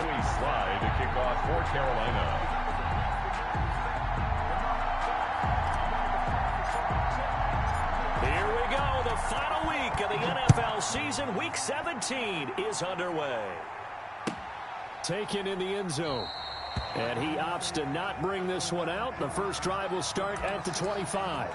Louis Slide to kick off for Carolina. Here we go. The final week of the NFL season. Week 17 is underway. Taken in the end zone. And he opts to not bring this one out. The first drive will start at the 25.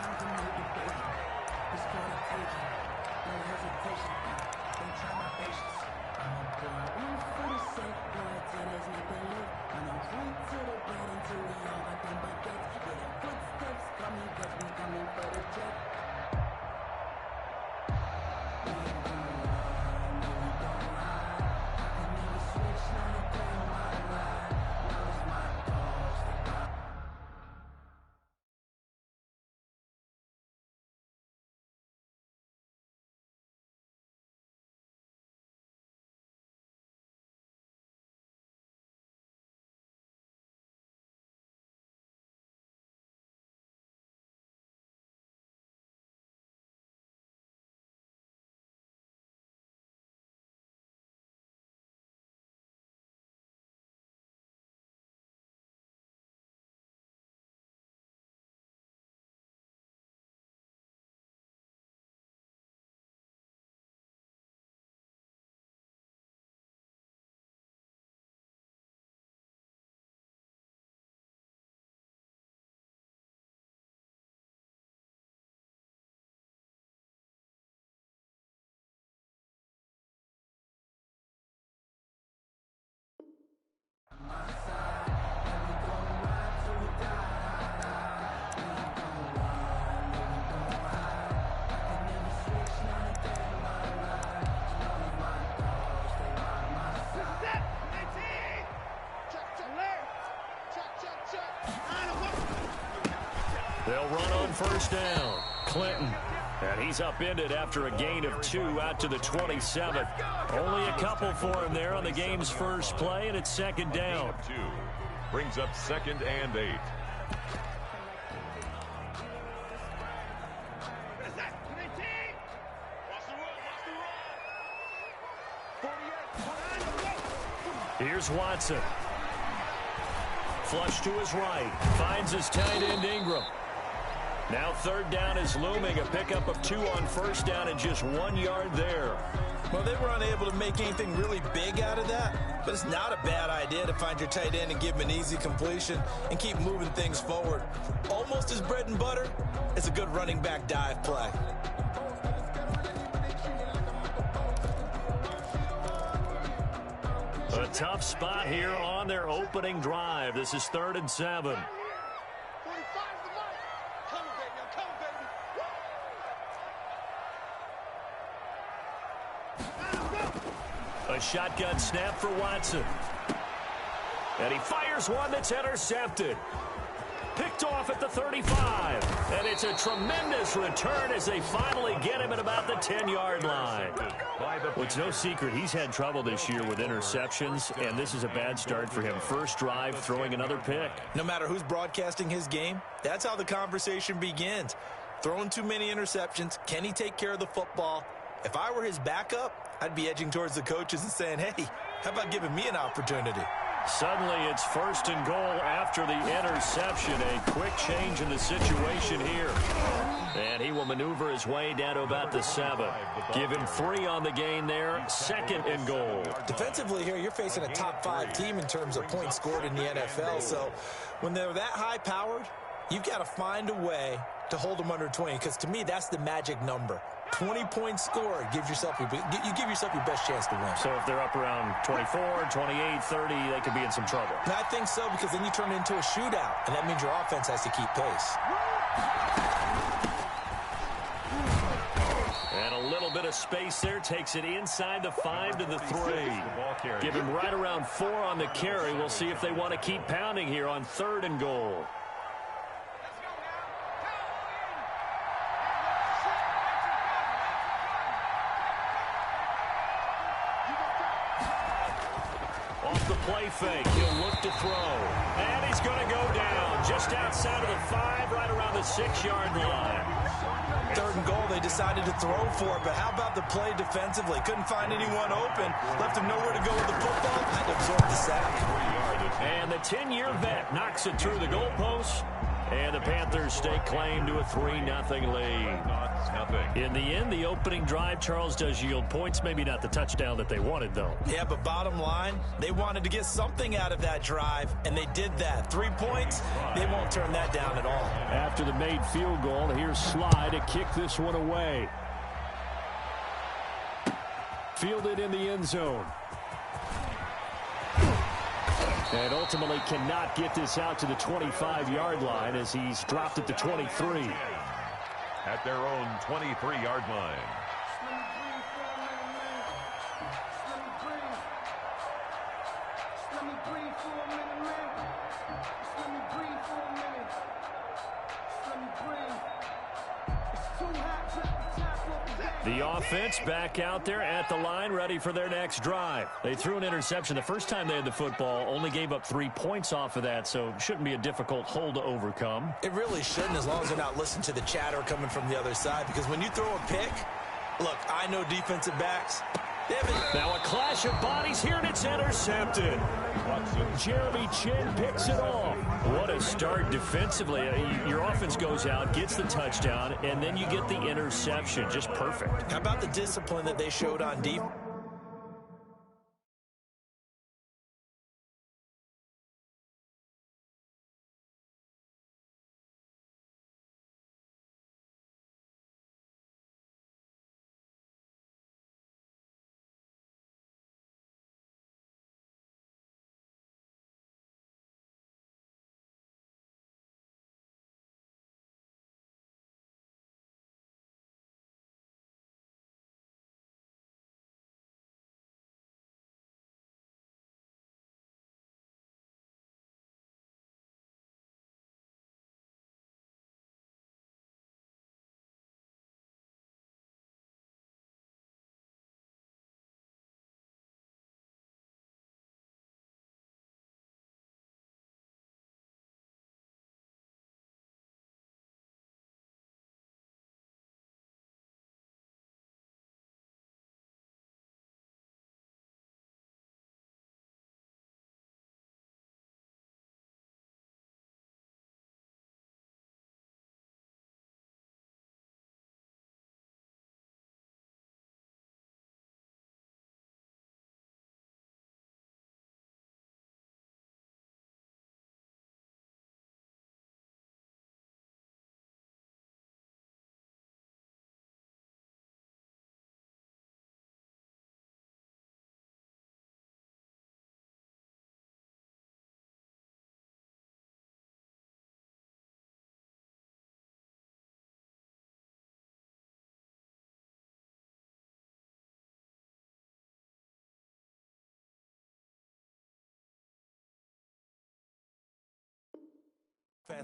They'll run on first down. Clinton. And he's upended after a gain of 2 out to the 27. Only a couple for him there on the game's first play, and it's second down. 2 brings up 2nd and 8. Here's Watson. Flush to his right. Finds his tight end Ingram. Now third down is looming. A pickup of 2 on first down and just 1 yard there. Well, they were unable to make anything really big out of that, but it's not a bad idea to find your tight end and give him an easy completion and keep moving things forward. Almost his bread and butter. It's a good running back dive play. A tough spot here on their opening drive. This is 3rd and 7. A shotgun snap for Watson. And he fires one that's intercepted. Picked off at the 35. And it's a tremendous return as they finally get him at about the 10-yard line. Well, it's no secret he's had trouble this year with interceptions, and this is a bad start for him. First drive, throwing another pick. No matter who's broadcasting his game, that's how the conversation begins. Throwing too many interceptions, can he take care of the football? If I were his backup, I'd be edging towards the coaches and saying, hey, how about giving me an opportunity? Suddenly it's 1st and goal after the interception. A quick change in the situation here. And he will maneuver his way down to about the 7. Give him 3 on the gain there. 2nd and goal. Defensively here, you're facing a top 5 team in terms of points scored in the NFL. So when they're that high-powered, you've got to find a way to hold them under 20, because to me, that's the magic number. 20 points scored, you give yourself your best chance to win. So if they're up around 24, 28, 30, they could be in some trouble. And I think so, because then you turn it into a shootout, and that means your offense has to keep pace. And a little bit of space there, takes it inside the 5 to the 3. Give him right around 4 on the carry. We'll see if they want to keep pounding here on 3rd and goal. Play fake. He'll look to throw. And he's going to go down just outside of the 5, right around the 6-yard line. 3rd and goal, they decided to throw for it, but how about the play defensively? Couldn't find anyone open. Left him nowhere to go with the football. Had to absorb the sack. 10-year vet knocks it through the goalpost. And the Panthers stake claim to a 3-0 lead. In the end, the opening drive, Charles, does yield points. Maybe not the touchdown that they wanted, though. Yeah, but bottom line, they wanted to get something out of that drive, and they did that. 3 points, they won't turn that down at all. After the made field goal, here's Sly to kick this one away. Fielded in the end zone. And ultimately cannot get this out to the 25-yard line as he's dropped it to 23. At their own 23-yard line. The offense back out there at the line, ready for their next drive. They threw an interception the first time they had the football, only gave up 3 points off of that, so it shouldn't be a difficult hole to overcome. It really shouldn't, as long as they're not listening to the chatter coming from the other side, because when you throw a pick, look, I know defensive backs. Now a clash of bodies here, and it's intercepted. Jeremy Chin picks it off. What a start defensively. Your offense goes out, gets the touchdown, and then you get the interception. Just perfect. How about the discipline that they showed on defense?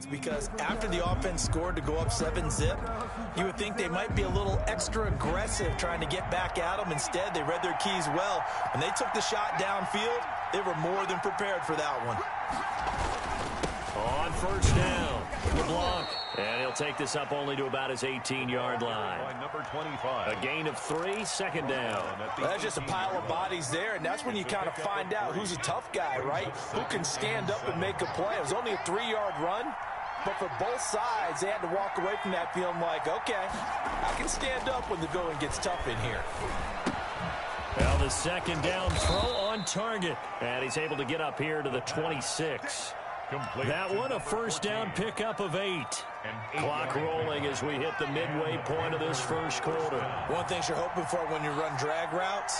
Because after the offense scored to go up 7-zip, you would think they might be a little extra aggressive trying to get back at them. Instead, they read their keys well. When they took the shot downfield, they were more than prepared for that one. On first down, LeBlanc. And he'll take this up only to about his 18-yard line. Number 25. A gain of 3, second down. Well, that's just a pile of bodies there, and that's when you kind of find out who's a tough guy, right? Who can stand up and make a play. It was only a 3-yard run, but for both sides, they had to walk away from that feeling like, okay, I can stand up when the going gets tough in here. Well, the second down throw on target, and he's able to get up here to the 26. That one, a first down pickup of 8. Clock rolling as we hit the midway point of this first quarter. One thing you're hoping for when you run drag routes,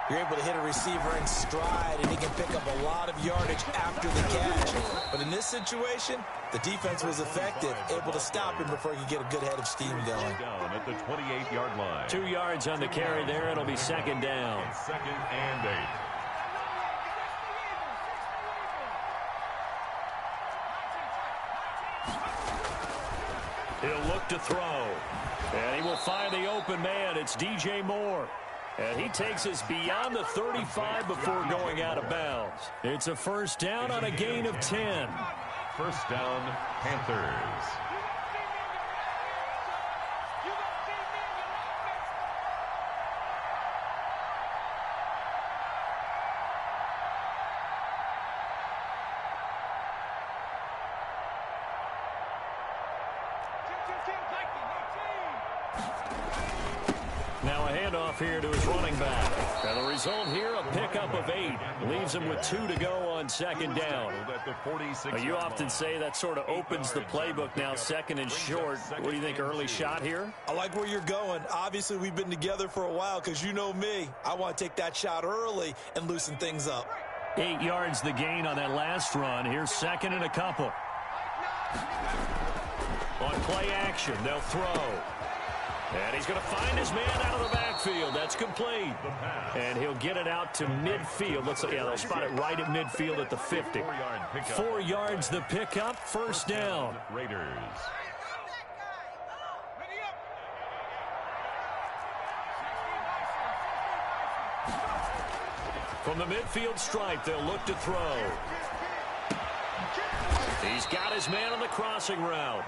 you're able to hit a receiver in stride, and he can pick up a lot of yardage after the catch. But in this situation, the defense was effective, able to stop him before he could get a good head of steam going. Down at the 28-yard line. 2 yards on the carry there. It'll be second down. Second and 8. He'll look to throw. And he will find the open man. It's DJ Moore. And he takes us beyond the 35 before going out of bounds. It's a first down on a gain of 10. First down, Panthers. Now a handoff here to his running back. And the result here, a pickup of 8. Leaves him with 2 to go on second down. You often say that sort of opens the playbook now, second and short. What do you think, early shot here? I like where you're going. Obviously, we've been together for a while because you know me. I want to take that shot early and loosen things up. 8 yards the gain on that last run. Here's second and a couple. On play action, they'll throw. And he's going to find his man out of the backfield. That's complete. And he'll get it out to midfield. They'll spot it right at midfield at the 50. 4 yards the pickup, first down. Raiders. From the midfield stripe, they'll look to throw. He's got his man on the crossing route.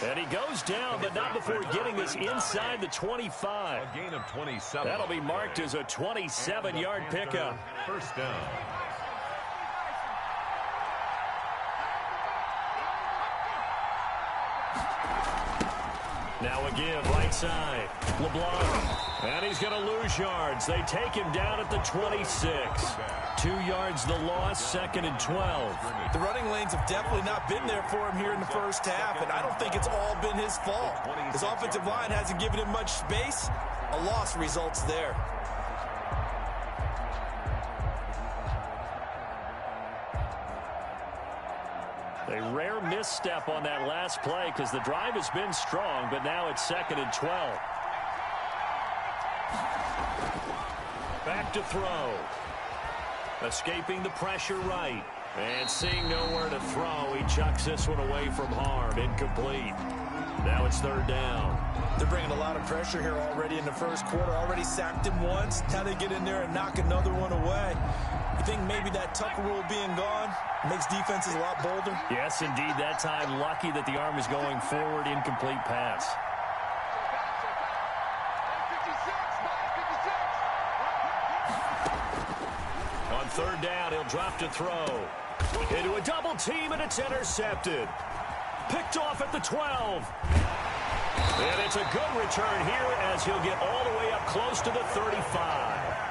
And he goes down, but not before getting this inside the 25. A gain of 27. That'll be marked as a 27-yard pickup. First down. Now a give, right side. LeBlanc. And he's going to lose yards. They take him down at the 26. 2 yards the loss, second and 12. The running lanes have definitely not been there for him here in the first half, and I don't think it's all been his fault. His offensive line hasn't given him much space. A loss results there. A rare misstep on that last play because the drive has been strong, but now it's second and 12. Back to throw. Escaping the pressure right. And seeing nowhere to throw, he chucks this one away from harm. Incomplete. Now it's third down. They're bringing a lot of pressure here already in the first quarter. Already sacked him once. Now they get in there and knock another one away. You think maybe that Tucker rule being gone makes defenses a lot bolder? Yes, indeed. That time, lucky that the arm is going forward. Incomplete pass. On third down, he'll drop to throw. Into a double team, and it's intercepted. Picked off at the 12. And it's a good return here as he'll get all the way up close to the 35.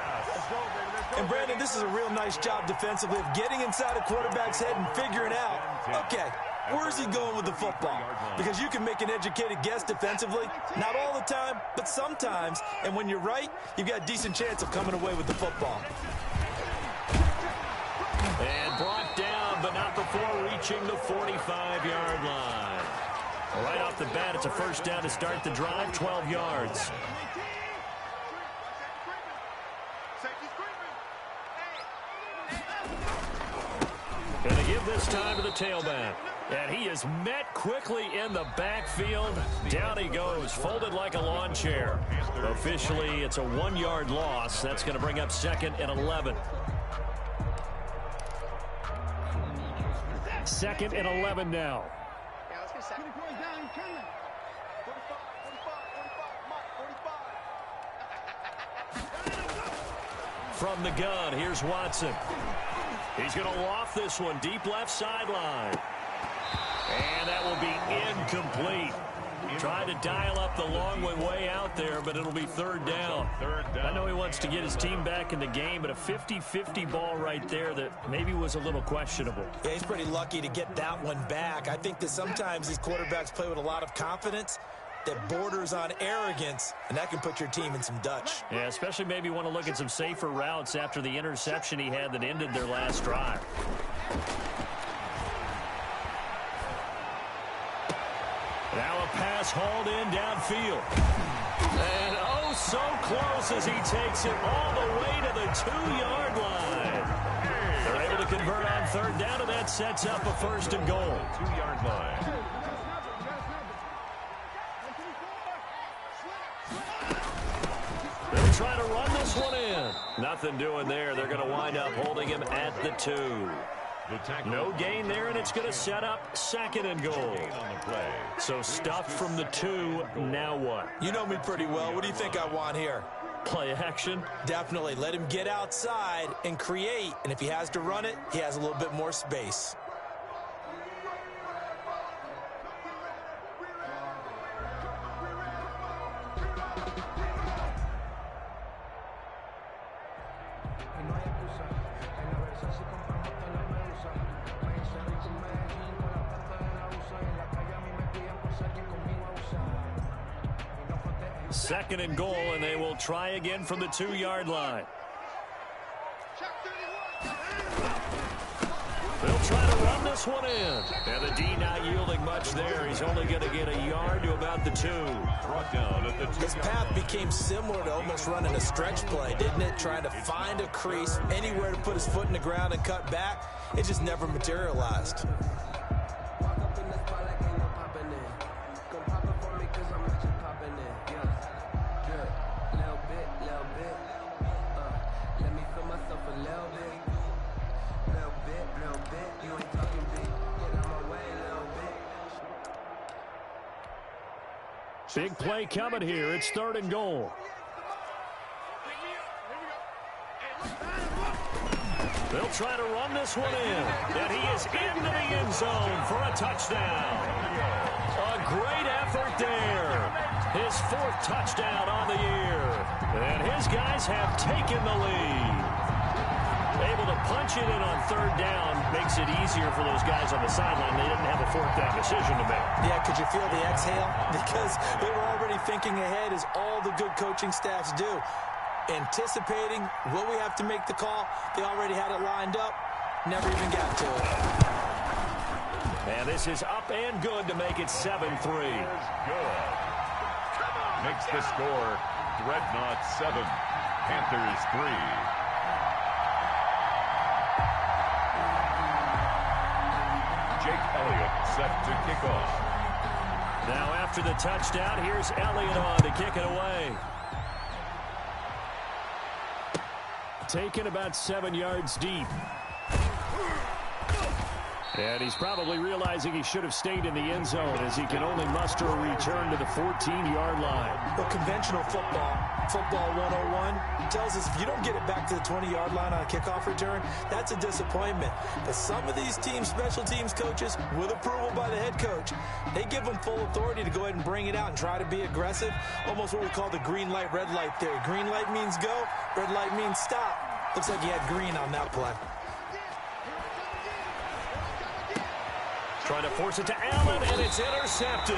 And, Brandon, this is a real nice job defensively of getting inside a quarterback's head and figuring out, okay, where's he going with the football? Because you can make an educated guess defensively, not all the time, but sometimes. And when you're right, you've got a decent chance of coming away with the football. And brought down, but not before reaching the 45-yard line. Right off the bat, it's a first down to start the drive, 12 yards. Going to give this time to the tailback. And he is met quickly in the backfield. Down he goes, folded like a lawn chair. Officially, it's a 1-yard loss. That's going to bring up second and 11. Second and 11 now. From the gun, here's Watson. He's going to loft this one deep left sideline. And that will be incomplete. Trying to dial up the long one way out there, but it'll be third down. I know he wants to get his team back in the game, but a 50-50 ball right there that maybe was a little questionable. Yeah, he's pretty lucky to get that one back. I think that sometimes these quarterbacks play with a lot of confidence that borders on arrogance, and that can put your team in some Dutch. Yeah, especially maybe want to look at some safer routes after the interception he had that ended their last drive. Now a pass hauled in downfield. And oh, so close as he takes it all the way to the 2-yard line. They're able to convert on third down, and that sets up a first and goal. 2-yard line. They'll try to run this one in. Nothing doing there. They're going to wind up holding him at the 2. No gain there, and it's going to set up second and goal. So stuffed from the 2. Now what? You know me pretty well. What do you think I want here? Play action? Definitely. Let him get outside and create. And if he has to run it, he has a little bit more space. 2nd and goal, and they will try again from the 2-yard line. They'll try to run this one in. And the D not yielding much there. He's only going to get a yard to about the 2. Brought down at the 2. His path became similar to almost running a stretch play, didn't it? Trying to find a crease, anywhere to put his foot in the ground and cut back. It just never materialized. Big play coming here. It's 3rd and goal. They'll try to run this one in. And he is into the end zone for a touchdown. A great effort there. His 4th touchdown on the year. And his guys have taken the lead. Able to punch it in on 3rd down makes it easier for those guys on the sideline. They didn't have a 4th down decision to make. Yeah, could you feel the exhale? Because they were already thinking ahead, as all the good coaching staffs do. Anticipating, will we have to make the call? They already had it lined up. Never even got to it. And this is up and good to make it 7-3. Good. Makes the score Dreadnought 7, Panthers 3. Jake Elliott set to kick off. Now after the touchdown, here's Elliott on to kick it away. Taken about 7 yards deep. And he's probably realizing he should have stayed in the end zone, as he can only muster a return to the 14-yard line. Well, conventional football 101, tells us if you don't get it back to the 20-yard line on a kickoff return, that's a disappointment. But some of these teams, special teams coaches, with approval by the head coach, they give them full authority to go ahead and bring it out and try to be aggressive. Almost what we call the green light, red light theory. Green light means go, red light means stop. Looks like he had green on that play. Trying to force it to Allen, and it's intercepted.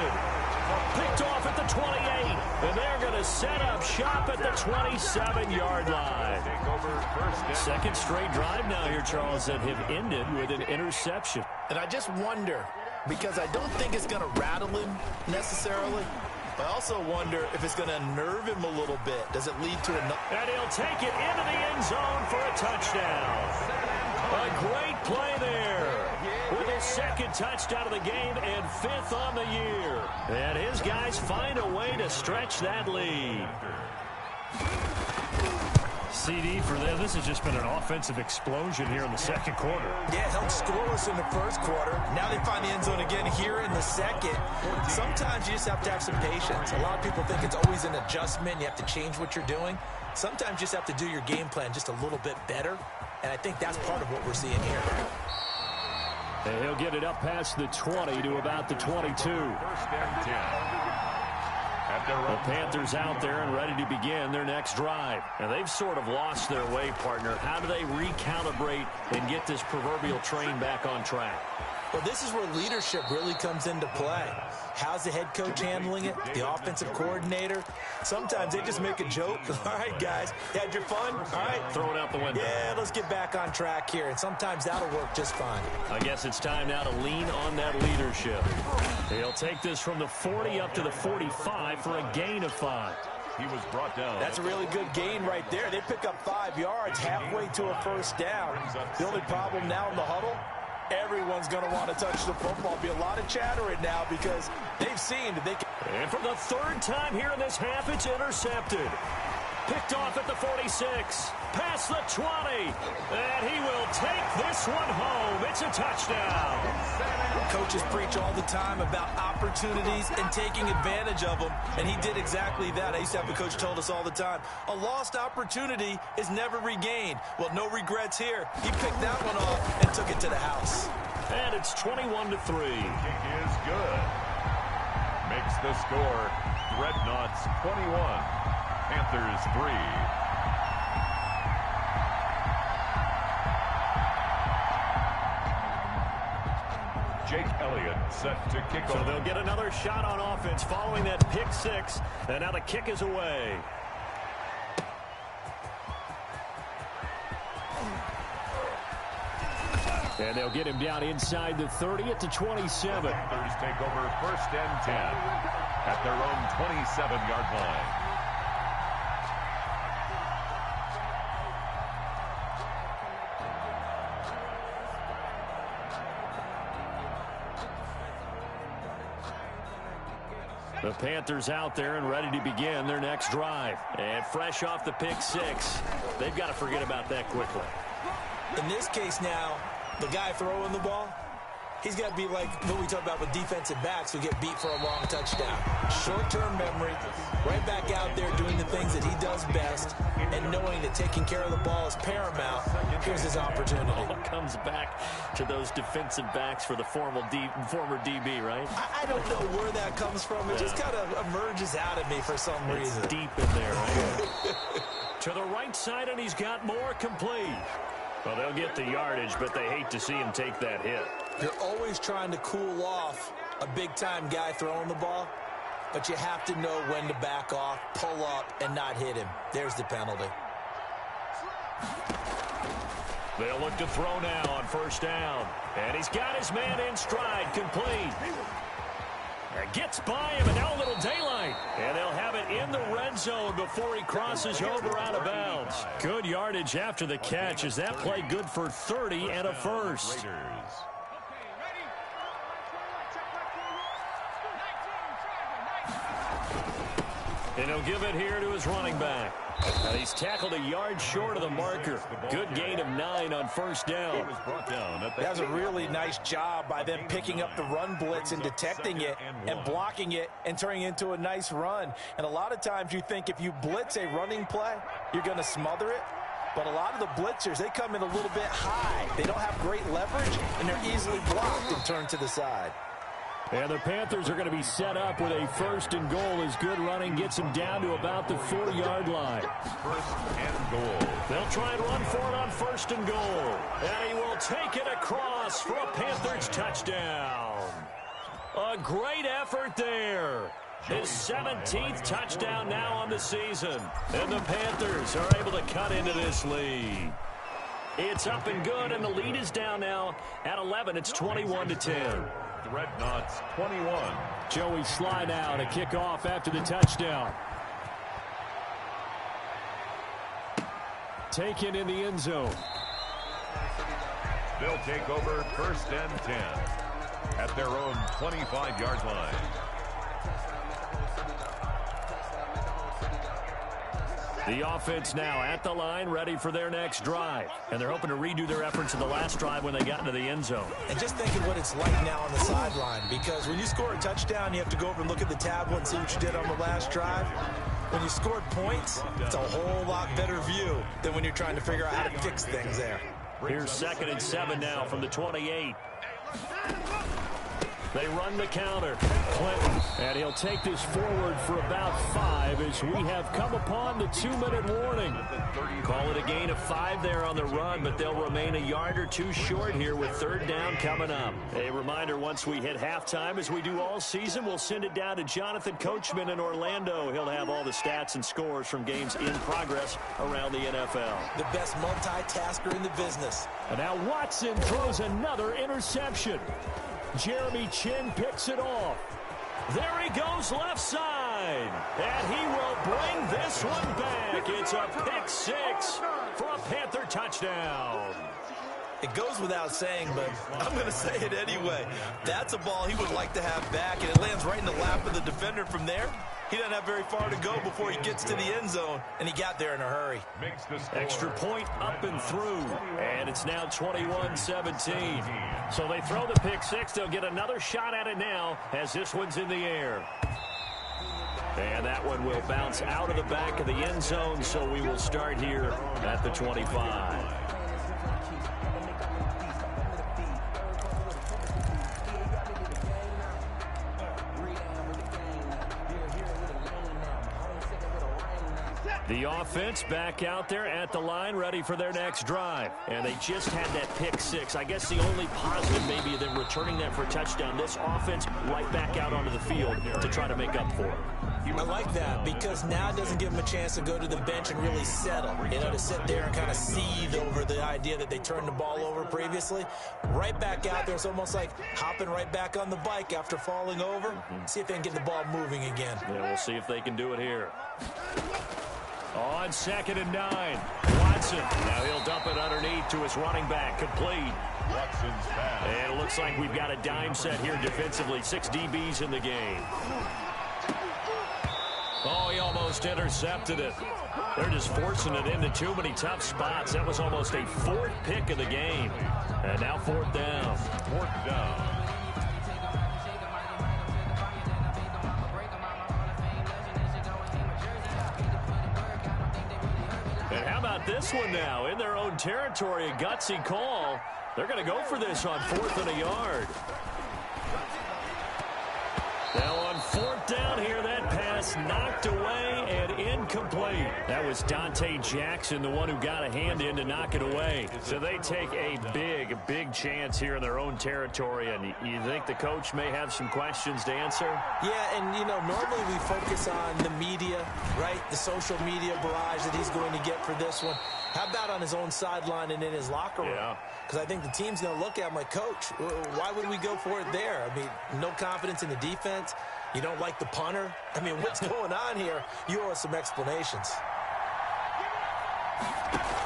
Picked off at the 28, and they're going to set up shop at the 27-yard line. 2nd straight drive now here, Charles, that have ended with an interception. And I just wonder, because I don't think it's going to rattle him necessarily, I also wonder if it's going to unnerve him a little bit. Does it lead to another? And he'll take it into the end zone for a touchdown. A great play there. With his 2nd touchdown of the game and 5th on the year. And his guys find a way to stretch that lead. CD for them. This has just been an offensive explosion here in the 2nd quarter. Yeah, held scoreless in the 1st quarter. Now they find the end zone again here in the 2nd. Sometimes you just have to have some patience. A lot of people think it's always an adjustment. You have to change what you're doing. Sometimes you just have to do your game plan just a little bit better. And I think that's part of what we're seeing here. And he'll get it up past the 20 to about the 22. 1st and 10. The Panthers out there and ready to begin their next drive. And they've sort of lost their way, partner. How do they recalibrate and get this proverbial train back on track? Well, this is where leadership really comes into play. How's the head coach handling it? The offensive coordinator? Sometimes they just make a joke. All right, guys, you had your fun? All right. Throw it out the window. Yeah, let's get back on track here. And sometimes that'll work just fine. I guess it's time now to lean on that leadership. He'll take this from the 40 up to the 45 for a gain of 5. He was brought down. That's a really good gain right there. They pick up 5 yards halfway to a 1st down. The only problem now in the huddle, everyone's going to want to touch the football. Be a lot of chattering now because they've seen that they can. And for the 3rd time here in this half, it's intercepted. Picked off at the 46. Past the 20. And he will take this one home. It's a touchdown. Coaches preach all the time about opportunities and taking advantage of them, and he did exactly that. I used to have a coach told us all the time, a lost opportunity is never regained. Well, no regrets here. He picked that one off and took it to the house. And it's 21-3. Kick is good. Makes the score Dreadnoughts 21, Panthers 3. Jake Elliott set to kick So off. they'll get another shot on offense following that pick six. And now the kick is away. And they'll get him down inside the 30 at the 27. Panthers take over 1st and 10 at their own 27-yard line. The Panthers out there and ready to begin their next drive. And fresh off the pick six, they've got to forget about that quickly. In this case now, the guy throwing the ball, he's got to be like what we talk about with defensive backs who get beat for a long touchdown. Short-term memory, right back out there doing the things that he does best, and knowing that taking care of the ball is paramount. Here's his opportunity. All comes back to those defensive backs for the former DB, right? I don't know where that comes from. It just kind of emerges out of me for some reason. It's deep in there, right? To the right side, and he's got more complete. Well, they'll get the yardage, but they hate to see him take that hit. You're always trying to cool off a big-time guy throwing the ball, but you have to know when to back off, pull up, and not hit him. There's the penalty. They'll look to throw now on 1st down. And he's got his man in stride, complete. Gets by him, and now a little daylight. And they'll have it in the red zone before he crosses over out of bounds. Good yardage after the catch. Is that play good for 30 and a first? And he'll give it here to his running back. He's tackled a yard short of the marker. Good gain of 9 on 1st down. That was a really nice job by them picking up the run blitz and detecting it and blocking it and turning it into a nice run. And a lot of times you think if you blitz a running play, you're going to smother it. But a lot of the blitzers, they come in a little bit high. They don't have great leverage, and they're easily blocked and turned to the side. And the Panthers are going to be set up with a 1st and goal as good running gets them down to about the 4-yard line. 1st and goal. They'll try and run for it on 1st and goal. And he will take it across for a Panthers touchdown. A great effort there. His 17th touchdown now on the season. And the Panthers are able to cut into this lead. It's up and good, and the lead is down now at 11. It's 21-10. Dreadnoughts 21. Joey Sly now to kick off after the touchdown. Taken in the end zone. They'll take over 1st and 10 at their own 25-yard line. The offense now at the line, ready for their next drive. And they're hoping to redo their efforts in the last drive when they got into the end zone. And just thinking what it's like now on the sideline, because when you score a touchdown, you have to go over and look at the tablet and see what you did on the last drive. When you scored points, it's a whole lot better view than when you're trying to figure out how to fix things there. Here's 2nd and 7 now from the 28. They run the counter. Clinton, and he'll take this forward for about 5 as we have come upon the 2-minute warning. Call it a gain of 5 there on the run, but they'll remain a yard or two short here with 3rd down coming up. A reminder, once we hit halftime, as we do all season, we'll send it down to Jonathan Coachman in Orlando. He'll have all the stats and scores from games in progress around the NFL. The best multitasker in the business. And now Watson throws another interception. Jeremy Chin picks it off. There he goes left side. And he will bring this one back. It's a pick 6 for a Panther touchdown. It goes without saying, but I'm going to say it anyway. That's a ball he would like to have back, and it lands right in the lap of the defender from there. He doesn't have very far to go before he gets to the end zone, and he got there in a hurry. Extra point up and through, and it's now 21-17. So they throw the pick 6. They'll get another shot at it now as this one's in the air. And that one will bounce out of the back of the end zone, so we will start here at the 25. The offense back out there at the line, ready for their next drive. And they just had that pick six. I guess the only positive maybe them returning that for a touchdown. This offense right back out onto the field to try to make up for it. I like that because now it doesn't give them a chance to go to the bench and really settle. You know, to sit there and kind of seethe over the idea that they turned the ball over previously. Right back out there. It's almost like hopping right back on the bike after falling over. See if they can get the ball moving again. Yeah, we'll see if they can do it here. On 2nd and 9, Watson. Now he'll dump it underneath to his running back. Complete. Watson's pass. And it looks like we've got a dime set here defensively. 6 DBs in the game. Oh, he almost intercepted it. They're just forcing it into too many tough spots. That was almost a 4th pick of the game. And now 4th down. 4th down. And how about this one now? In their own territory, a gutsy call. They're going to go for this on 4th and a yard. Now on 4th down here, that pass knocked away and incomplete. That was Dante Jackson, the one who got a hand in to knock it away. So they take a big chance here in their own territory. And you think the coach may have some questions to answer? Yeah, and, you know, normally we focus on the media, right? The social media barrage that he's going to get for this one. How about on his own sideline and in his locker room? Yeah. Because I think the team's going to look at him like, Coach, why would we go for it there? I mean, no confidence in the defense. You don't like the punter. I mean, what's going on here? You owe us some explanations.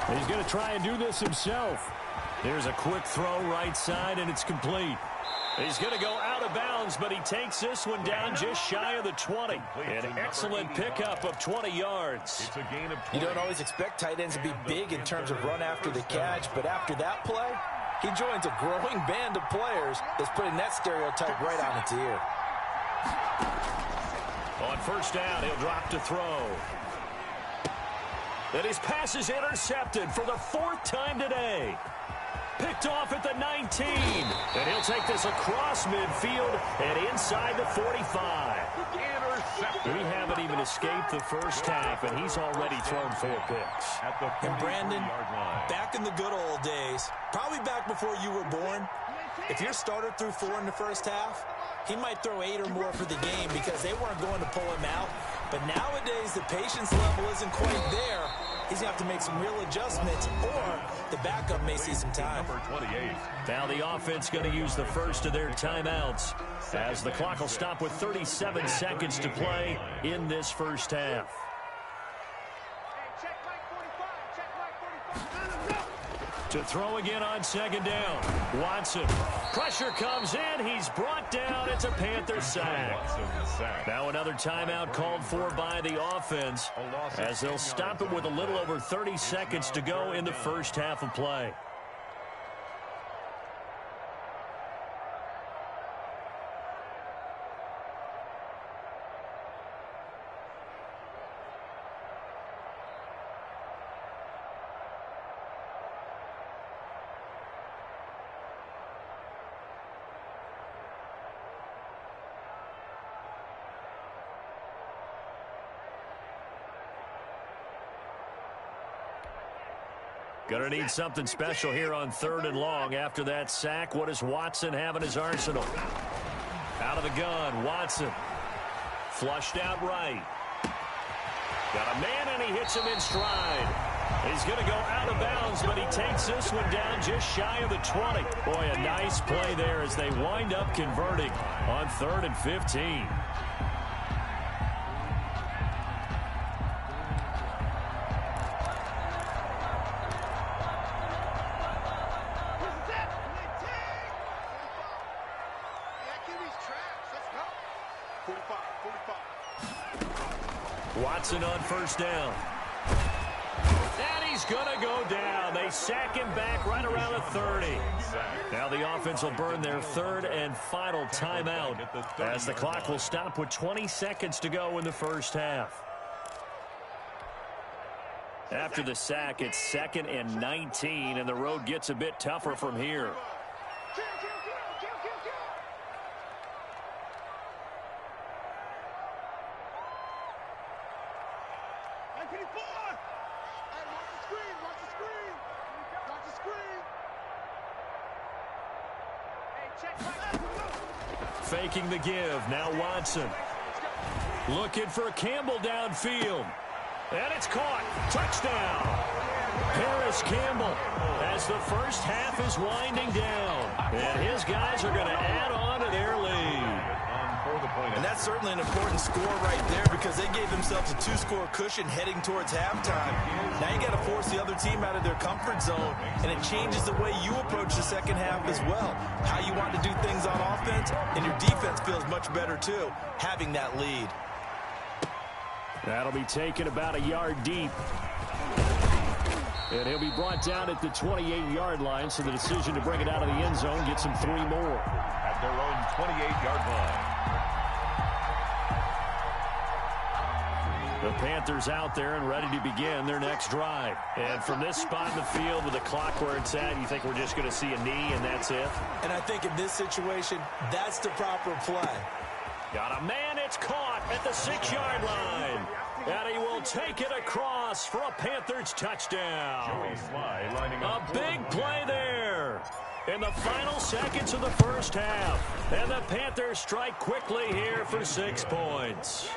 He's going to try and do this himself. There's a quick throw right side, and it's complete. He's going to go out of bounds, but he takes this one down just shy of the 20. An excellent pickup of 20 yards. It's a gain of 20. You don't always expect tight ends to be big in terms of run after the catch, but after that play, he joins a growing band of players that's putting that stereotype right on its ear. On 1st down, he'll drop to throw. And his pass is intercepted for the 4th time today. Picked off at the 19. And he'll take this across midfield and inside the 45. We haven't even escaped the first half, and he's already thrown 4 picks. And Brandon, back in the good old days, probably back before you were born, if your starter threw 4 in the first half, he might throw 8 or more for the game because they weren't going to pull him out. But nowadays, the patience level isn't quite there. He's going to have to make some real adjustments, or the backup may see some time. Number 28. Now the offense going to use the first of their timeouts as the clock will stop with 37 seconds to play in this first half. To throw again on 2nd down. Watson. Pressure comes in. He's brought down. It's a Panther sack. Now another timeout called for by the offense as they'll stop it with a little over 30 seconds to go in the first half of play. Going to need something special here on 3rd and long. After that sack, what does Watson have in his arsenal? Out of the gun, Watson. Flushed out right. Got a man, and he hits him in stride. He's going to go out of bounds, but he takes this one down just shy of the 20. Boy, a nice play there as they wind up converting on 3rd and 15. Watson on 1st down. And he's going to go down. They sack him back right around the 30. Now the offense will burn their 3rd and final timeout as the clock will stop with 20 seconds to go in the first half. After the sack, it's 2nd and 19, and the road gets a bit tougher from here. Faking the give. Now Watson. Looking for Campbell downfield. And it's caught. Touchdown. Harris Campbell as the first half is winding down. And his guys are going to add on to their lead. And that's certainly an important score right there because they gave themselves a 2-score cushion heading towards halftime. Now you got to force the other team out of their comfort zone, and it changes the way you approach the second half as well. How you want to do things on offense, and your defense feels much better too, having that lead. That'll be taken about a yard deep. And he'll be brought down at the 28-yard line, so the decision to bring it out of the end zone gets him 3 more. At their own 28-yard line. The Panthers out there and ready to begin their next drive. And from this spot in the field with the clock where it's at, you think we're just going to see a knee and that's it? And I think in this situation, that's the proper play. Got a man, it's caught at the 6-yard line. And he will take it across for a Panthers touchdown. A big play there in the final seconds of the first half. And the Panthers strike quickly here for 6 points.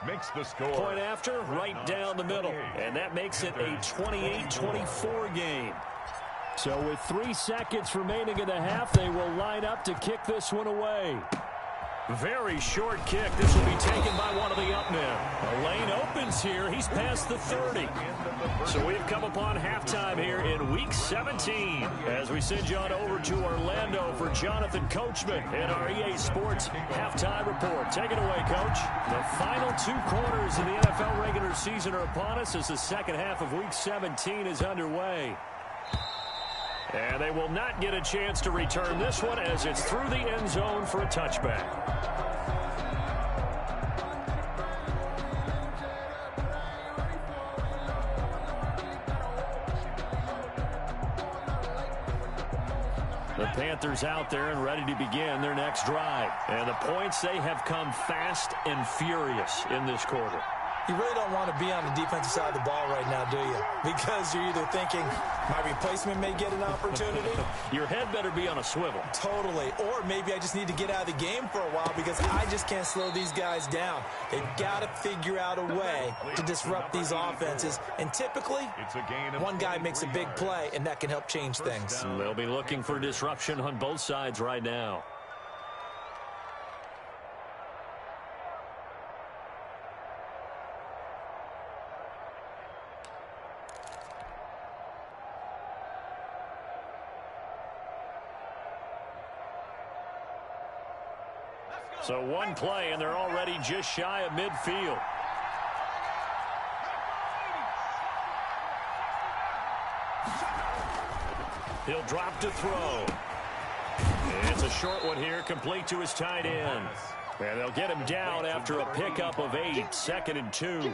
Makes the score. Point after, right down the middle. And that makes it a 28-24 game. So with 3 seconds remaining in the half, they will line up to kick this one away. Very short kick. This will be taken by one of the up men. The lane opens here. He's past the 30. So we've come upon halftime here in Week 17 as we send you on over to Orlando for Jonathan Coachman in our EA Sports Halftime Report. Take it away, Coach. The final 2 quarters of the NFL regular season are upon us as the second half of Week 17 is underway. And they will not get a chance to return this one as it's through the end zone for a touchback. The Panthers out there and ready to begin their next drive. And the points, they have come fast and furious in this quarter. You really don't want to be on the defensive side of the ball right now, do you? Because you're either thinking, my replacement may get an opportunity. Your head better be on a swivel. Totally. Or maybe I just need to get out of the game for a while because I just can't slow these guys down. They've got to figure out a way to disrupt these offenses. And typically, one guy makes a big play, and that can help change things. They'll be looking for disruption on both sides right now. So one play, and they're already just shy of midfield. He'll drop to throw. It's a short one here, complete to his tight end. And they'll get him down after a pickup of 8, 2nd and 2.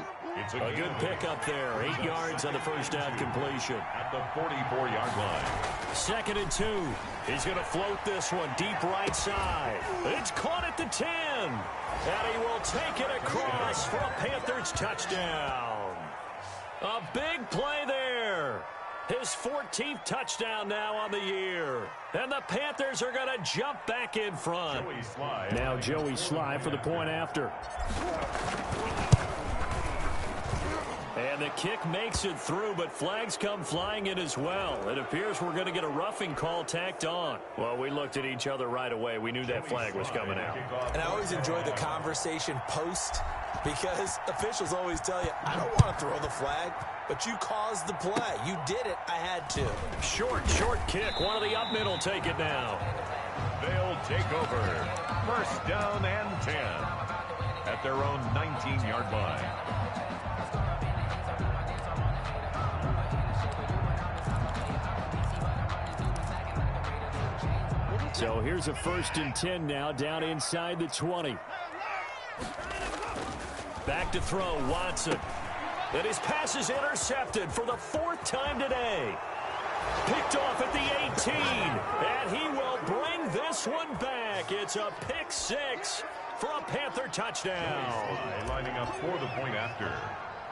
A good pickup there, 8 yards on the first down completion. At the 44-yard line. 2nd and 2. He's going to float this one deep right side. It's caught at the 10. And he will take it across for a Panthers touchdown. A big play there. His 14th touchdown now on the year. And the Panthers are going to jump back in front. Now Joey Sly for the point after. And the kick makes it through, but flags come flying in as well. It appears we're going to get a roughing call tacked on. Well, we looked at each other right away. We knew that flag was coming out. And I always enjoy the conversation post because officials always tell you, I don't want to throw the flag, but you caused the play. You did it. I had to. Short kick. One of the up men will take it now. They'll take over. First down and 10 at their own 19-yard line. So here's a 1st and 10 now down inside the 20. Back to throw, Watson. And his pass is intercepted for the 4th time today. Picked off at the 18. And he will bring this one back. It's a pick 6 for a Panther touchdown. Lining up for the point after.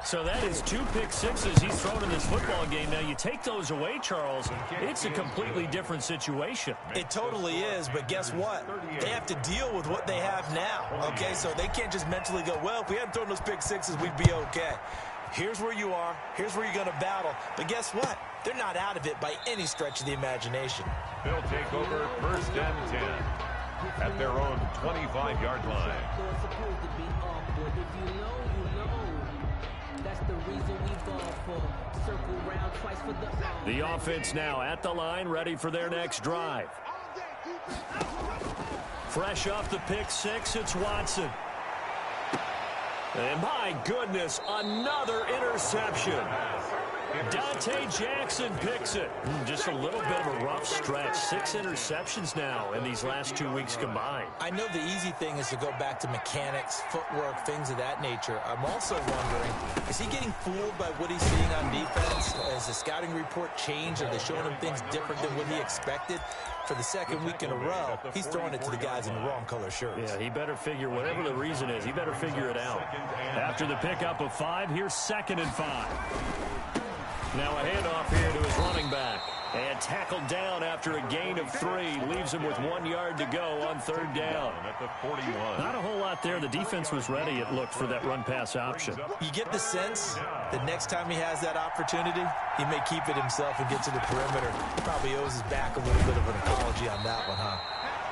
So that is 2 pick sixes he's thrown in this football game. Now, you take those away, Charles, it's a completely different situation. It totally is, but guess what? They have to deal with what they have now, okay? So they can't just mentally go, well, if we hadn't thrown those pick sixes, we'd be okay. Here's where you are. Here's where you're going to battle. But guess what? They're not out of it by any stretch of the imagination. They'll take over 1st and 10 at their own 25-yard line. The offense now at the line, ready for their next drive. Fresh off the pick six, it's Watson. And my goodness, another interception. Dante Jackson picks it. Just a little bit of a rough stretch. 6 interceptions now in these last 2 weeks combined. I know the easy thing is to go back to mechanics, footwork, things of that nature. I'm also wondering, is he getting fooled by what he's seeing on defense? Has the scouting report changed? Are they showing him things different than what he expected? For the second week in a row, he's throwing it to the guys in the wrong color shirts. Yeah, he better figure, whatever the reason is, he better figure it out. After the pickup of 5, here's 2nd and 5. Now a handoff here to his running back. And tackled down after a gain of 3. Leaves him with 1 yard to go on 3rd down. At the 41. Not a whole lot there. The defense was ready, it looked, for that run-pass option. You get the sense that next time he has that opportunity, he may keep it himself and get to the perimeter. Probably owes his back a little bit of an apology on that one, huh?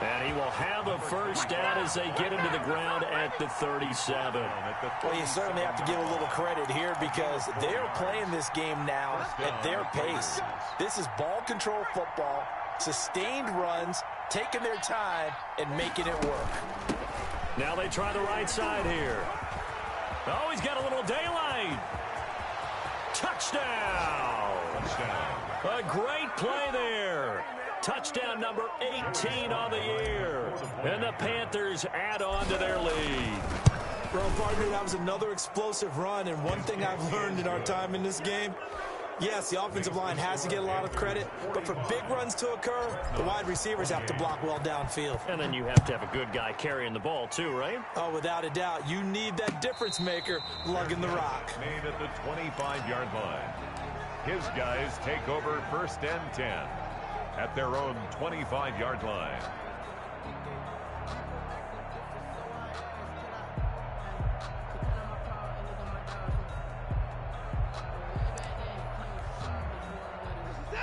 And he will have a first down as they get him to the ground at the 37. Well, you certainly have to give a little credit here because they're playing this game now at their pace. This is ball control football, sustained runs, taking their time, and making it work. Now they try the right side here. Oh, he's got a little daylight. Touchdown. A great play there. Touchdown number 18 on the year. And the Panthers add on to their lead. Well, partner, that was another explosive run. And one thing I've learned in our time in this game, yes, the offensive line has to get a lot of credit. But for big runs to occur, the wide receivers have to block well downfield. And then you have to have a good guy carrying the ball too, right? Oh, without a doubt. You need that difference maker lugging the rock. Made at the 25-yard line. His guys take over 1st and 10. At their own 25-yard line.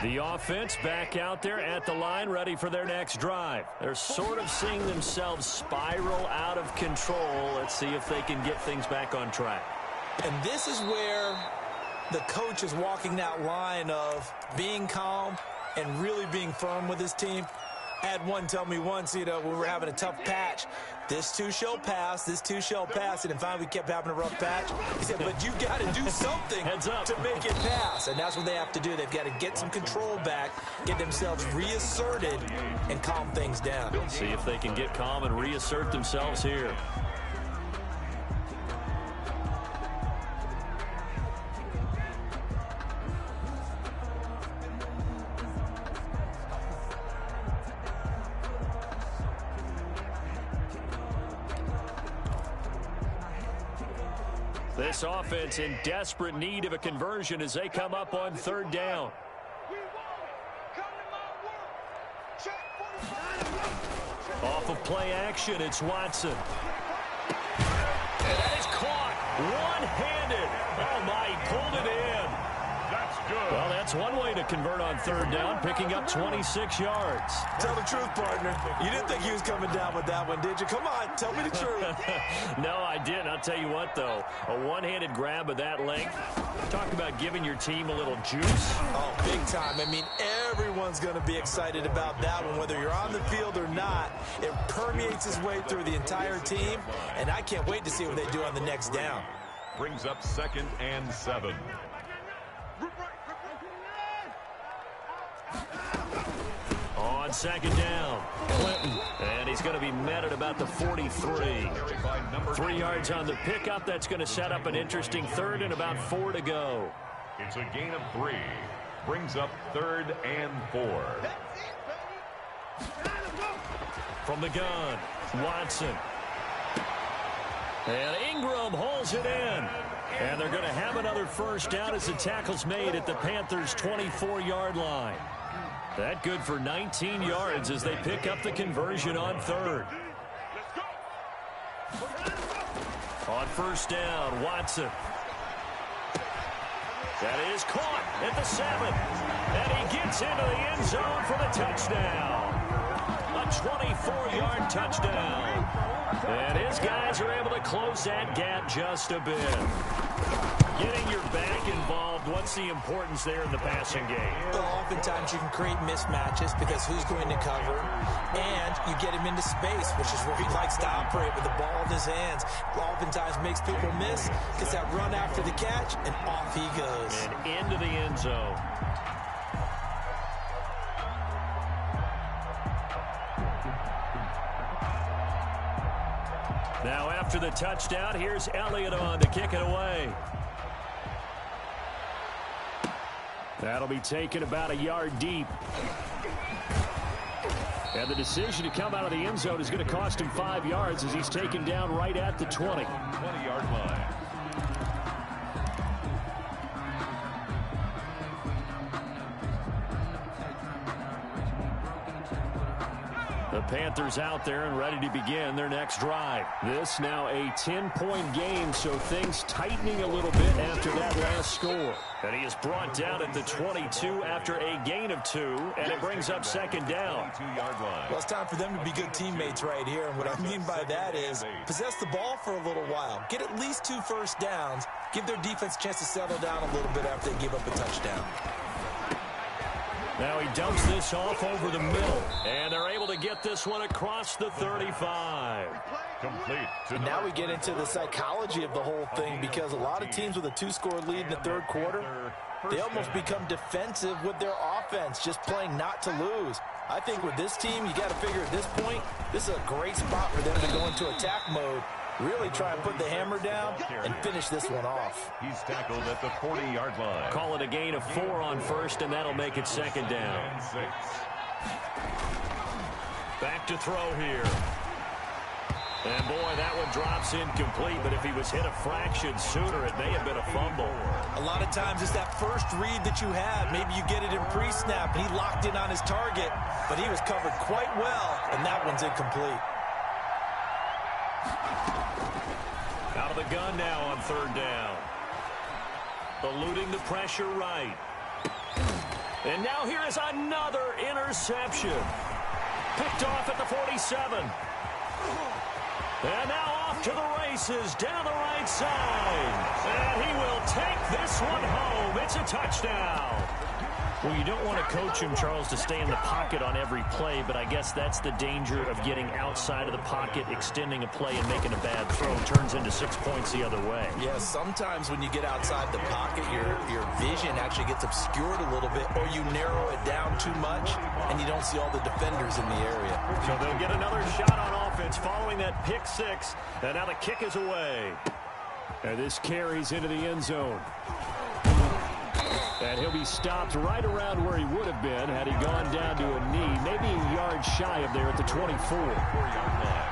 The offense back out there at the line, ready for their next drive. They're sort of seeing themselves spiral out of control. Let's see if they can get things back on track. And this is where the coach is walking that line of being calm and really being firm with his team. I had one tell me once, when we were having a tough patch, this too shall pass, this too shall pass, and finally we kept having a rough patch. He said, but you got to do something to make it pass, and that's what they have to do. They've got to get some control back, get themselves reasserted, and calm things down. See if they can get calm and reassert themselves here. This offense in desperate need of a conversion as they come up on 3rd down. Off of play action, it's Watson. And that is caught one-handed. Oh, my, he pulled it in. That's good. Well, that's one way to convert on 3rd down, picking up 26 yards. Tell the truth, partner. You didn't think he was coming down with that one, did you? Come on, tell me the truth. No, I didn't. I'll tell you what, though. A one-handed grab of that length. Talk about giving your team a little juice. Oh, big time. I mean, everyone's going to be excited about that one, whether you're on the field or not. It permeates its way through the entire team, and I can't wait to see what they do on the next down. Brings up 2nd and 7. On 2nd down, Clinton. And he's going to be met at about the 43. 3 yards on the pickup. That's going to set up an interesting 3rd and about 4 to go. It's a gain of 3. Brings up 3rd and 4. From the gun, Watson. And Ingram holds it in. And they're going to have another first down as the tackle's made at the Panthers' 24-yard line. That good for 19 yards as they pick up the conversion on third. On first down, Watson. That is caught at the 7. And he gets into the end zone for the touchdown. A 24-yard touchdown. And his guys are able to close that gap just a bit. Getting your back involved, what's the importance there in the passing game? Well, oftentimes you can create mismatches because who's going to cover, and you get him into space, which is where he likes to operate with the ball in his hands. Oftentimes makes people miss, gets that run after the catch, and off he goes. And into the end zone. Now after the touchdown, here's Elliott on to kick it away. That'll be taken about a yard deep. And the decision to come out of the end zone is going to cost him 5 yards as he's taken down right at the 20. 20-yard line. The Panthers out there and ready to begin their next drive. This now a 10-point game, so things tightening a little bit after that last score. And he is brought down at the 22 after a gain of 2, and it brings up second down. 22-yard line. Well, it's time for them to be good teammates right here, and what I mean by that is possess the ball for a little while, get at least 2 first downs, give their defense a chance to settle down a little bit after they give up a touchdown. Now he dumps this off over the middle, and they're able to get this one across the 35. Complete. And now we get into the psychology of the whole thing, because a lot of teams with a 2-score lead in the third quarter, they almost become defensive with their offense, just playing not to lose. I think with this team, you got to figure at this point, this is a great spot for them to go into attack mode, really try and put the hammer down and finish this one off. He's tackled at the 40-yard line. Call it a gain of 4 on first, and that'll make it second down. And 6. Back to throw here. And boy, that one drops incomplete, but if he was hit a fraction sooner, it may have been a fumble. A lot of times it's that first read that you have. Maybe you get it in pre-snap, and he locked in on his target, but he was covered quite well, and that one's incomplete. Out of the gun now on third down. Eluding the pressure right. And now here is another interception. Picked off at the 47. And now off to the races down the right side. And he will take this one home. It's a touchdown. Well, you don't want to coach him, Charles, to stay in the pocket on every play, but I guess that's the danger of getting outside of the pocket, extending a play, and making a bad throw. Turns into 6 points the other way. Yeah, sometimes when you get outside the pocket, your vision actually gets obscured a little bit, or you narrow it down too much, and you don't see all the defenders in the area. So they'll get another shot on offense following that pick 6, and now the kick is away. And this carries into the end zone. And he'll be stopped right around where he would have been had he gone down to a knee, maybe a yard shy of there at the 24. 4-yard line.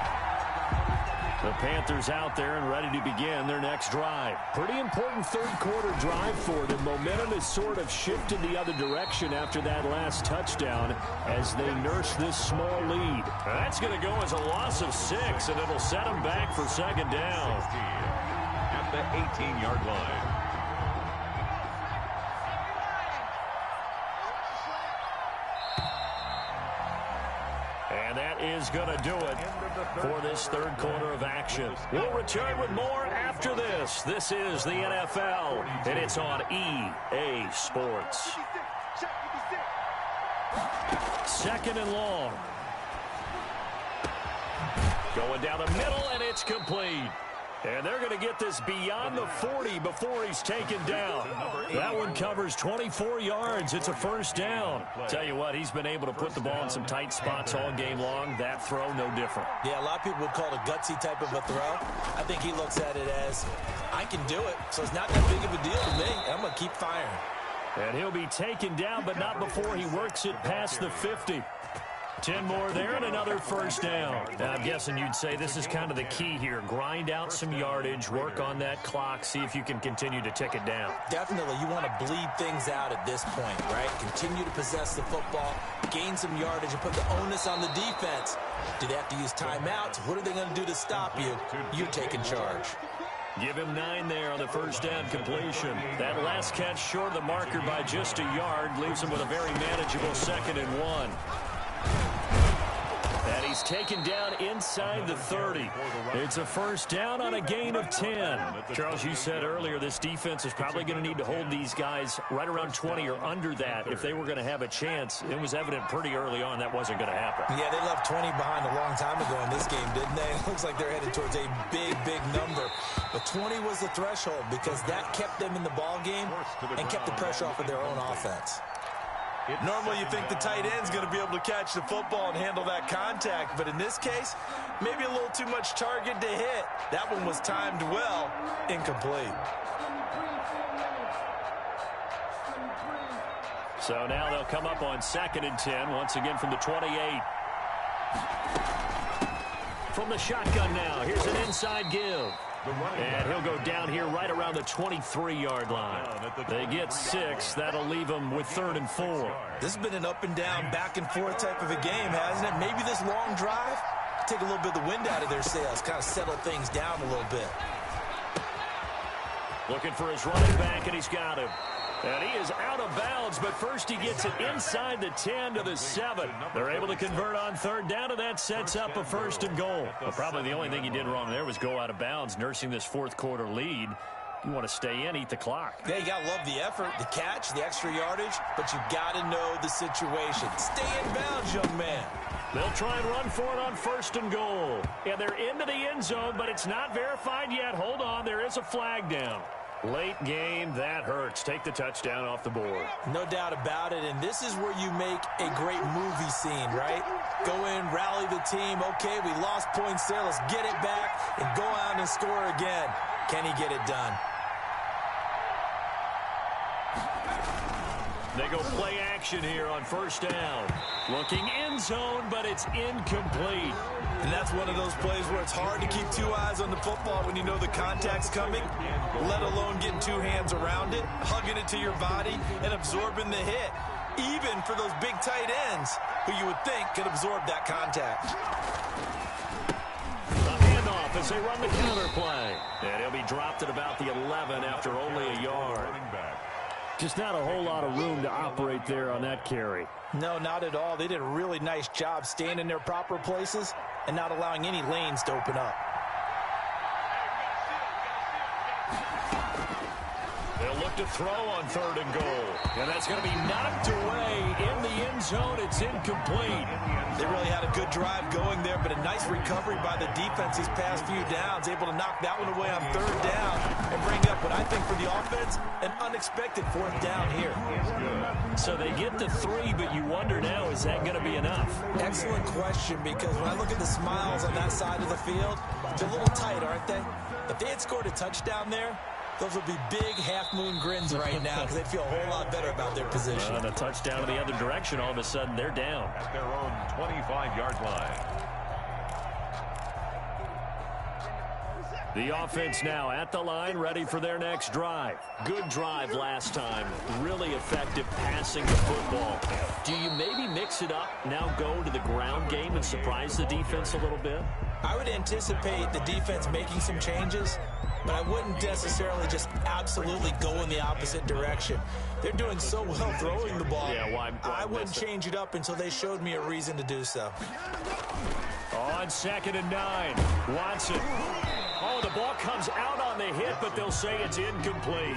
The Panthers out there and ready to begin their next drive. Pretty important third quarter drive for them. Momentum has sort of shifted the other direction after that last touchdown as they nurse this small lead. That's going to go as a loss of 6, and it'll set them back for second down. At the 18-yard line. And that is going to do it for this third quarter of action. We'll return with more after this. This is the NFL, and it's on EA Sports. Second and long. Going down the middle, and it's complete. And they're going to get this beyond the 40 before he's taken down. That one covers 24 yards. It's a first down. Tell you what, he's been able to put the ball in some tight spots all game long. That throw, no different. Yeah, a lot of people would call it a gutsy type of a throw. I think he looks at it as, I can do it, so it's not that big of a deal to me. I'm going to keep firing. And he'll be taken down, but not before he works it past the 50. 10 more there and another first down. Now, I'm guessing you'd say this is kind of the key here. Grind out some yardage, work on that clock, see if you can continue to tick it down. Definitely. You want to bleed things out at this point, right? Continue to possess the football, gain some yardage, and put the onus on the defense. Do they have to use timeouts? What are they going to do to stop you? You're taking charge. Give him 9 there on the first down completion. That last catch short of the marker by just a yard leaves him with a very manageable 2nd and 1. And he's taken down inside the 30. It's a first down on a gain of 10. Charles, you said earlier this defense is probably going to need to hold these guys right around 20 or under that if they were going to have a chance. It was evident pretty early on that wasn't going to happen. Yeah, they left 20 behind a long time ago in this game, didn't they? It looks like they're headed towards a big, big number. But 20 was the threshold because that kept them in the ball game and kept the pressure off of their own offense. Normally you think the tight end's going to be able to catch the football and handle that contact, but in this case, maybe a little too much target to hit. That one was timed well, incomplete. So now they'll come up on 2nd and 10, once again from the 28. From the shotgun now, here's an inside give. And he'll go down here right around the 23-yard line. They get 6. That'll leave them with 3rd and 4. This has been an up-and-down, back-and-forth type of a game, hasn't it? Maybe this long drive, take a little bit of the wind out of their sails, kind of settle things down a little bit. Looking for his running back, and he's got him. And he is out of bounds, but first he gets it inside the 10 to the 7. They're able to convert on 3rd down, and that sets up a 1st and goal. Well, probably the only thing he did wrong there was go out of bounds, nursing this 4th quarter lead. You want to stay in, eat the clock. Yeah, you got to love the effort, the catch, the extra yardage, but you got to know the situation. Stay in bounds, young man. They'll try and run for it on 1st and goal. And they're into the end zone, but it's not verified yet. Hold on, there is a flag down. Late game, that hurts. Take the touchdown off the board. No doubt about it, and this is where you make a great movie scene, right? Go in, rally the team. Okay, we lost points there. Let's get it back and go out and score again. Can he get it done? They go play action here on 1st down. Looking end zone, but it's incomplete. And that's one of those plays where it's hard to keep 2 eyes on the football when you know the contact's coming, let alone getting 2 hands around it, hugging it to your body, and absorbing the hit, even for those big tight ends who you would think could absorb that contact. The handoff as they run the counter play. And he'll be dropped at about the 11 after only a yard. Just not a whole lot of room to operate there on that carry. No, not at all. They did a really nice job staying in their proper places and not allowing any lanes to open up. They'll look to throw on 3rd and goal. And that's going to be knocked away in the end zone. It's incomplete. They really had a good drive going there, but a nice recovery by the defense these past few downs, able to knock that one away on 3rd down and bring up what I think for the offense, an unexpected 4th down here. So they get to 3, but you wonder now, is that going to be enough? Excellent question, because when I look at the smiles on that side of the field, they're a little tight, aren't they? If they had scored a touchdown there, those would be big half-moon grins right now because they'd feel a whole lot better about their position. And a touchdown in the other direction, all of a sudden they're down. At their own 25-yard line. The offense now at the line, ready for their next drive. Good drive last time. Really effective passing the football. Do you maybe mix it up, now go to the ground game and surprise the defense a little bit? I would anticipate the defense making some changes, but I wouldn't necessarily just absolutely go in the opposite direction. They're doing so well throwing the ball. Yeah, why I wouldn't change it up until they showed me a reason to do so. On 2nd and 9, Watson. Oh, the ball comes out on the hit, but they'll say it's incomplete.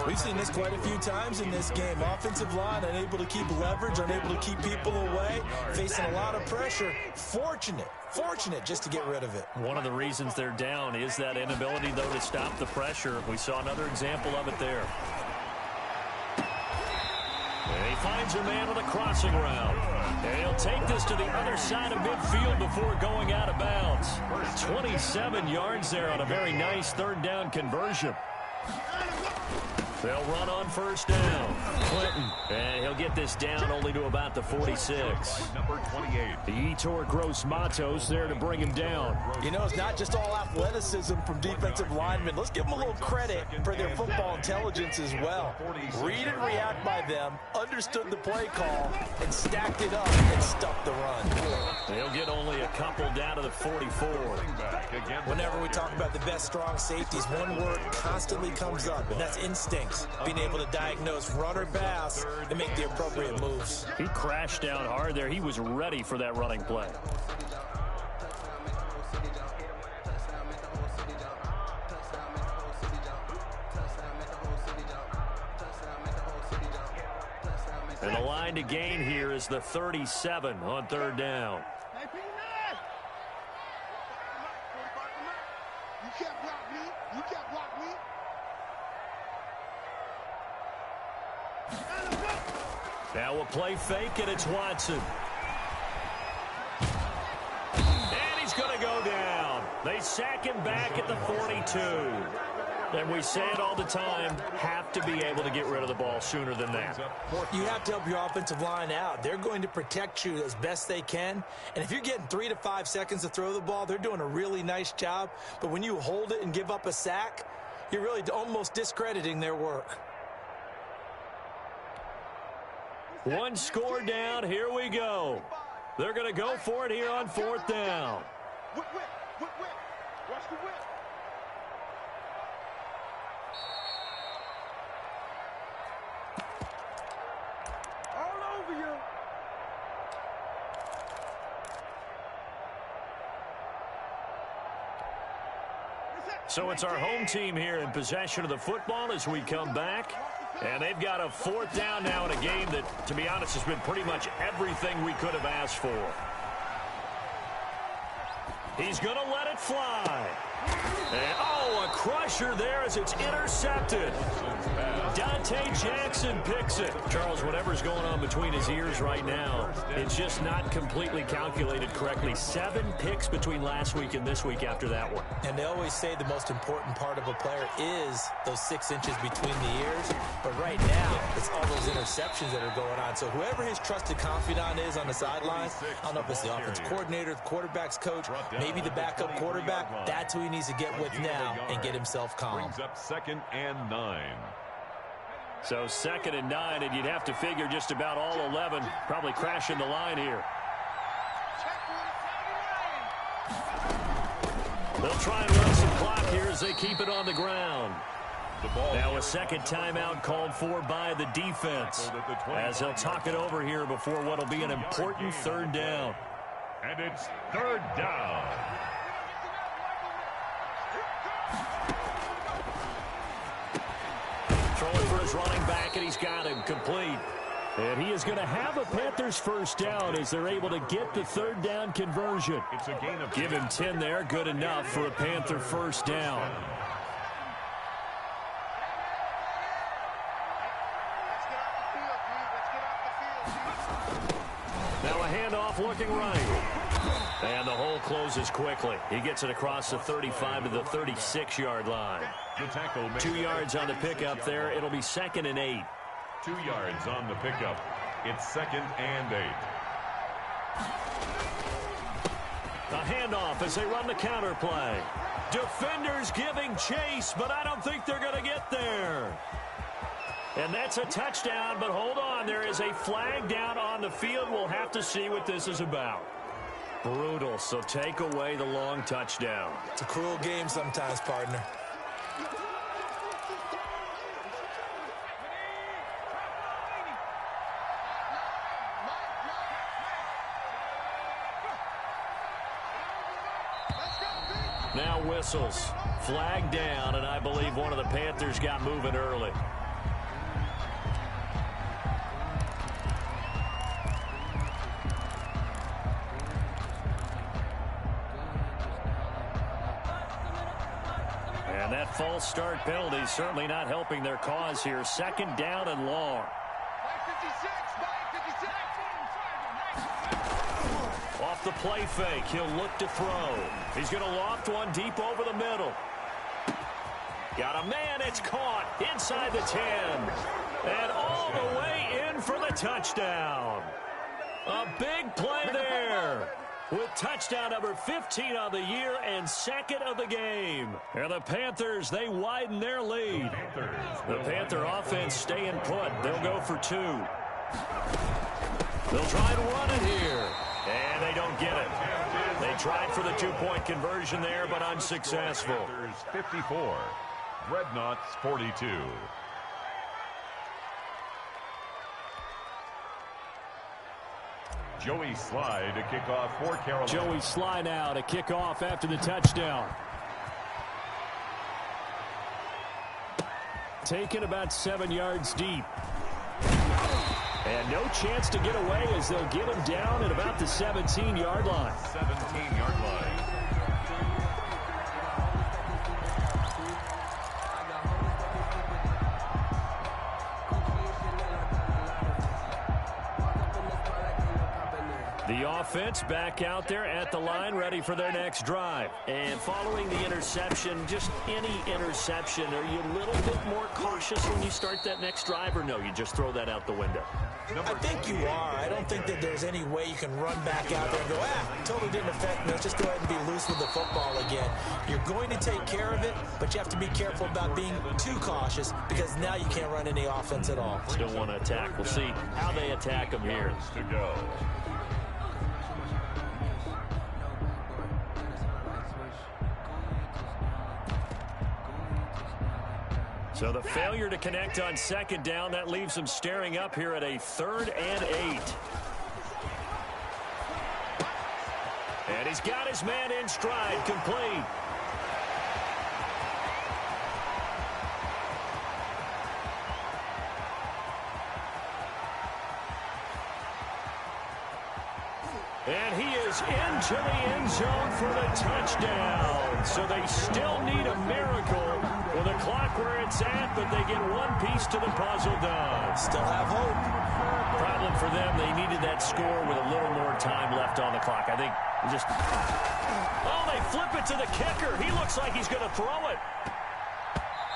We've seen this quite a few times in this game. Offensive line unable to keep leverage, unable to keep people away, facing a lot of pressure. Fortunate just to get rid of it. One of the reasons they're down is that inability, though, to stop the pressure. We saw another example of it there. And he finds a man on the crossing route. And he'll take this to the other side of midfield before going out of bounds. 27 yards there on a very nice 3rd down conversion. They'll run on first down. Clinton, and he'll get this down only to about the 46. Number 28. The Etor Gross Matos there to bring him down. You know, it's not just all athleticism from defensive linemen. Let's give them a little credit for their football intelligence as well. Read and react by them, understood the play call, and stacked it up and stuffed the run. They'll get only a couple down to the 44. Whenever we talk about the best strong safeties, one word constantly comes up, and that's instincts. Being able to diagnose run or pass and make the appropriate moves. He crashed down hard there. He was ready for that running play. And the line to gain here is the 37 on third down. Now a play fake, and it's Watson. And he's going to go down. They sack him back at the 42. And we say it all the time, have to be able to get rid of the ball sooner than that. You have to help your offensive line out. They're going to protect you as best they can. And if you're getting 3 to 5 seconds to throw the ball, they're doing a really nice job. But when you hold it and give up a sack, you're really almost discrediting their work. One score down. Here we go. They're going to go for it here on fourth down. Watch the whip. All over you. So it's our home team here in possession of the football as we come back. And they've got a fourth down now in a game that, to be honest, has been pretty much everything we could have asked for. He's going to let it fly. And, a crusher there as it's intercepted. Dante Jackson picks it. Charles, whatever's going on between his ears right now, it's just not completely calculated correctly. 7 picks between last week and this week after that one. And they always say the most important part of a player is those 6 inches between the ears. But right now, it's all those interceptions that are going on. So whoever his trusted confidant is on the sidelines, I don't know if it's the offensive coordinator, the quarterback's coach, maybe the backup quarterback, that's who he needs to get with now and get himself calm. Brings up 2nd and 9. So 2nd and 9, and you'd have to figure just about all 11 probably crashing the line here. They'll try and run some clock here as they keep it on the ground. Now a second timeout called for by the defense as they'll talk it over here before what will be an important third down. And it's third down. Throwing for his running back, and he's got him complete. And he is going to have a Panthers first down as they're able to get the third down conversion. It's a gain of Give him 10 there, good enough for a Panther first down. Now a handoff looking right. And the hole closes quickly. He gets it across the 35 to the 36-yard line. 2 yards on the pickup there. It'll be 2nd and 8. 2 yards on the pickup. It's 2nd and 8. A handoff as they run the counter play. Defenders giving chase, but I don't think they're going to get there. And that's a touchdown, but hold on. There is a flag down on the field. We'll have to see what this is about. Brutal, so take away the long touchdown. It's a cruel game sometimes, partner. Now whistles. Flag down, and I believe one of the Panthers got moving early. And that false start penalty is certainly not helping their cause here. 2nd down and long. Off the play fake, he'll look to throw. He's going to loft one deep over the middle. Got a man, it's caught inside the 10. And all the way in for the touchdown. A big play there. With touchdown number 15 on the year and second of the game. And the Panthers, they widen their lead. The Panther offense staying put. They'll go for 2. They'll try and run it here. And they don't get it. They tried for the 2-point conversion there, but unsuccessful. Panthers 54, Dreadnoughts 42. Joey Sly to kick off for Carolina. Joey Sly now to kick off after the touchdown. Taken about 7 yards deep. And no chance to get away as they'll get him down at about the 17-yard line. 17-yard line. The offense back out there at the line, ready for their next drive. And following the interception, just any interception, are you a little bit more cautious when you start that next drive, or no, you just throw that out the window? I think you are. I don't think that there's any way you can run back out there and go, totally didn't affect me. Let's just go ahead and be loose with the football again. You're going to take care of it, but you have to be careful about being too cautious because now you can't run any offense at all. Still want to attack. We'll see how they attack them here. To go. So the failure to connect on second down, that leaves them staring up here at a 3rd and 8. And he's got his man in stride, complete. And he is into the end zone for the touchdown. So they still need a miracle with the clock where it's at, but they get one piece to the puzzle done. Still have hope. Problem for them, they needed that score with a little more time left on the clock. I think just... Oh, they flip it to the kicker. He looks like he's going to throw it.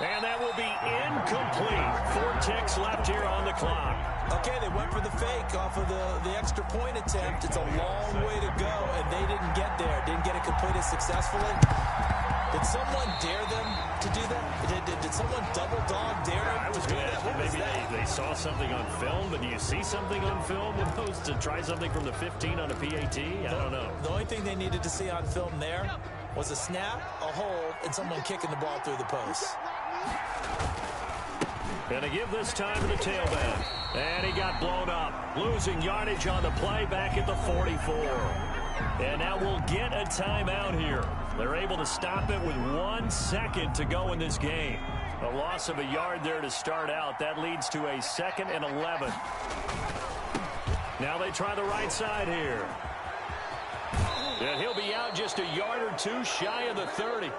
And that will be incomplete. 4 ticks left here on the clock. Okay, they went for the fake off of the extra point attempt. It's a long way to go, and they didn't get there. Didn't get it completed successfully. Did someone dare them to do that? Did someone double dog dare them to do that? What was that? They saw something on film, but do you see something on film with those to try something from the 15 on a PAT? I don't know. The only thing they needed to see on film there was a snap, a hold, and someone kicking the ball through the post. And to give this time to the tailback. And he got blown up. Losing yardage on the play back at the 44. And now we'll get a timeout here. They're able to stop it with 1 second to go in this game. A loss of a yard there to start out. That leads to a 2nd and 11. Now they try the right side here. And he'll be out just a yard or 2 shy of the 30.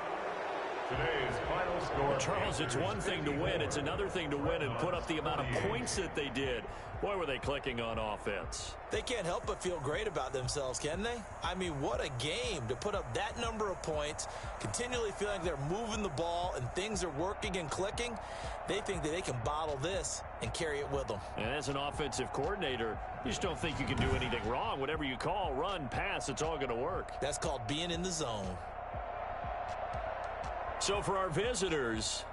Today's final score. Charles, it's one thing to win. It's another thing to win and put up the amount of points that they did. Boy, were they clicking on offense. They can't help but feel great about themselves, can they? I mean, what a game to put up that number of points, continually feeling like they're moving the ball and things are working and clicking. They think that they can bottle this and carry it with them. And as an offensive coordinator, you just don't think you can do anything wrong. Whatever you call, run, pass, it's all going to work. That's called being in the zone. So for our visitors,